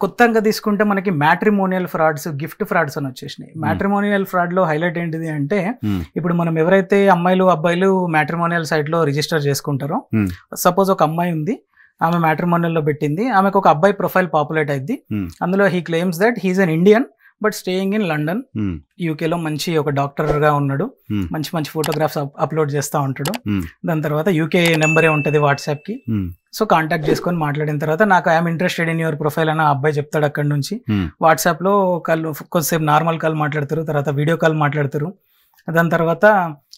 కొత్తగా తీసుకుంటే మనకి మ్యాట్రిమోనియల్ ఫ్రాడ్స్, గిఫ్ట్ ఫ్రాడ్స్ అని వచ్చేసినాయి. మ్యాట్రిమోనియల్ ఫ్రాడ్ లో హైలైట్ ఏంటిది అంటే, ఇప్పుడు మనం ఎవరైతే అమ్మాయిలు అబ్బాయిలు మ్యాట్రిమోనియల్ సైట్ లో రిజిస్టర్ చేసుకుంటారో, సపోజ్ ఒక అమ్మాయి ఉంది, ఆమె మ్యాట్రిమోనియల్ లో పెట్టింది, ఆమెకు ఒక అబ్బాయి ప్రొఫైల్ పాపులేట్ అయింది. అందులో he claims that he is an Indian but staying in London, యూకేలో మంచి ఒక డాక్టర్ గా ఉన్నాడు, మంచి మంచి ఫోటోగ్రాఫ్స్ అప్లోడ్ చేస్తూ ఉంటాడు. దాని తర్వాత యూకే నెంబరే ఉంటుంది వాట్సాప్ కి. సో కాంటాక్ట్ చేసుకొని మాట్లాడిన తర్వాత నాకు I'm interested in your profile అని ఆ అబ్బాయి చెప్తాడు. అక్కడ నుంచి వాట్సాప్ లో కాల్, కొంతసేపు నార్మల్ కాల్ మాట్లాడతారు, తర్వాత వీడియో కాల్ మాట్లాడతారు. దాని తర్వాత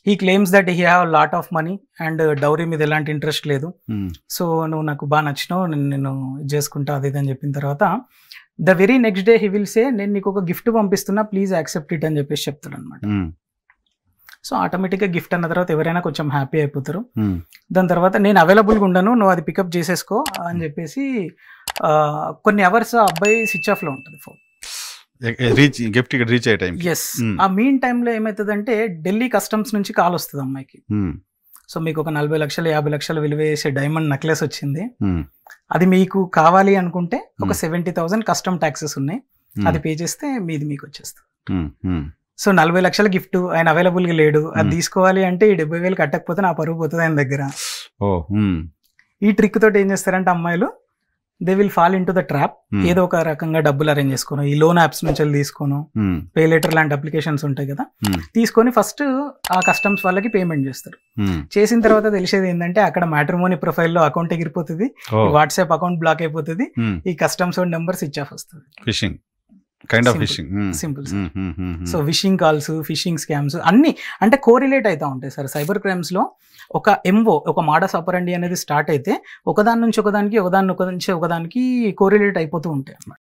he claims that he have lot of money and dowry మీద ఎలాంటి ఇంట్రెస్ట్ లేదు, సో నువ్వు నాకు బాగా నచ్చినావు, నేను చేసుకుంటా అది అని చెప్పిన తర్వాత the very next day he will say నేను నీకు ఒక గిఫ్ట్ పంపిస్తున్నా, ప్లీజ్ యాక్సెప్ట్ ఇట్ అని చెప్పేసి చెప్తాడు అనమాట. సో ఆటోమేటిక్గా గిఫ్ట్ అన్న తర్వాత ఎవరైనా కొంచెం హ్యాపీ అయిపోతారు. దాని తర్వాత నేను అవైలబుల్గా ఉండను, నువ్వు అది పికప్ చేసేసుకో అని చెప్పేసి కొన్ని అవర్స్ ఆ అబ్బాయి స్విచ్ ఆఫ్ లో ఉంటుంది ఫోన్. ఎస్, ఆ మీన్ టైంలో ఏమవుతుందంటే ఢిల్లీ కస్టమ్స్ నుంచి కాల్ వస్తుంది అమ్మాయికి. సో మీకు ఒక 40 లక్షలు 50 లక్షలు విలువ చేసే డైమండ్ నెక్లెస్ వచ్చింది, అది మీకు కావాలి అనుకుంటే ఒక 70,000 కస్టమ్ ట్యాక్సెస్ ఉన్నాయి, అది పే చేస్తే మీది మీకు వచ్చేస్తుంది. సో 40 లక్షల గిఫ్ట్, ఆయన అవైలబుల్ గా లేడు, అది తీసుకోవాలి అంటే ఈ 70,000 కట్టకపోతే నా పరుగు పోతుంది ఆయన దగ్గర. ఈ ట్రిక్ తోటి ఏం చేస్తారంటే అమ్మాయిలు they will fall in to the trap. ఏదో ఒక రకంగా డబ్బులు అరేంజ్ చేసుకోను, ఈ లోన్ యాప్స్ నుంచి తీసుకోను, పే లెటర్ లాంటి అప్లికేషన్స్ ఉంటాయి కదా, తీసుకొని ఫస్ట్ ఆ కస్టమ్స్ వాళ్ళకి పేమెంట్ చేస్తారు. చేసిన తర్వాత తెలిసేది ఏంటంటే అక్కడ మ్యాట్రిమోనీ ప్రొఫైల్లో అకౌంట్ ఎగిరిపోతుంది, వాట్సాప్ అకౌంట్ బ్లాక్ అయిపోతుంది, ఈ కస్టమ్స్ నెంబర్ స్విచ్ ఆఫ్ వస్తుంది. Fishing kind of fishing, simple. So fishing calls, fishing scams అన్ని అంటే కోరిలేట్ అవుతా ఉంటాయి సార్. సైబర్ క్రైమ్స్ లో ఒక ఎంఓ, ఒక మాడస్ ఆపరండి అనేది స్టార్ట్ అయితే ఒకదాని నుంచి ఒకదానికి, ఒకదాని నుంచి ఒకదానికి కోరిలేట్ అయిపోతూ ఉంటాయి అన్నమాట.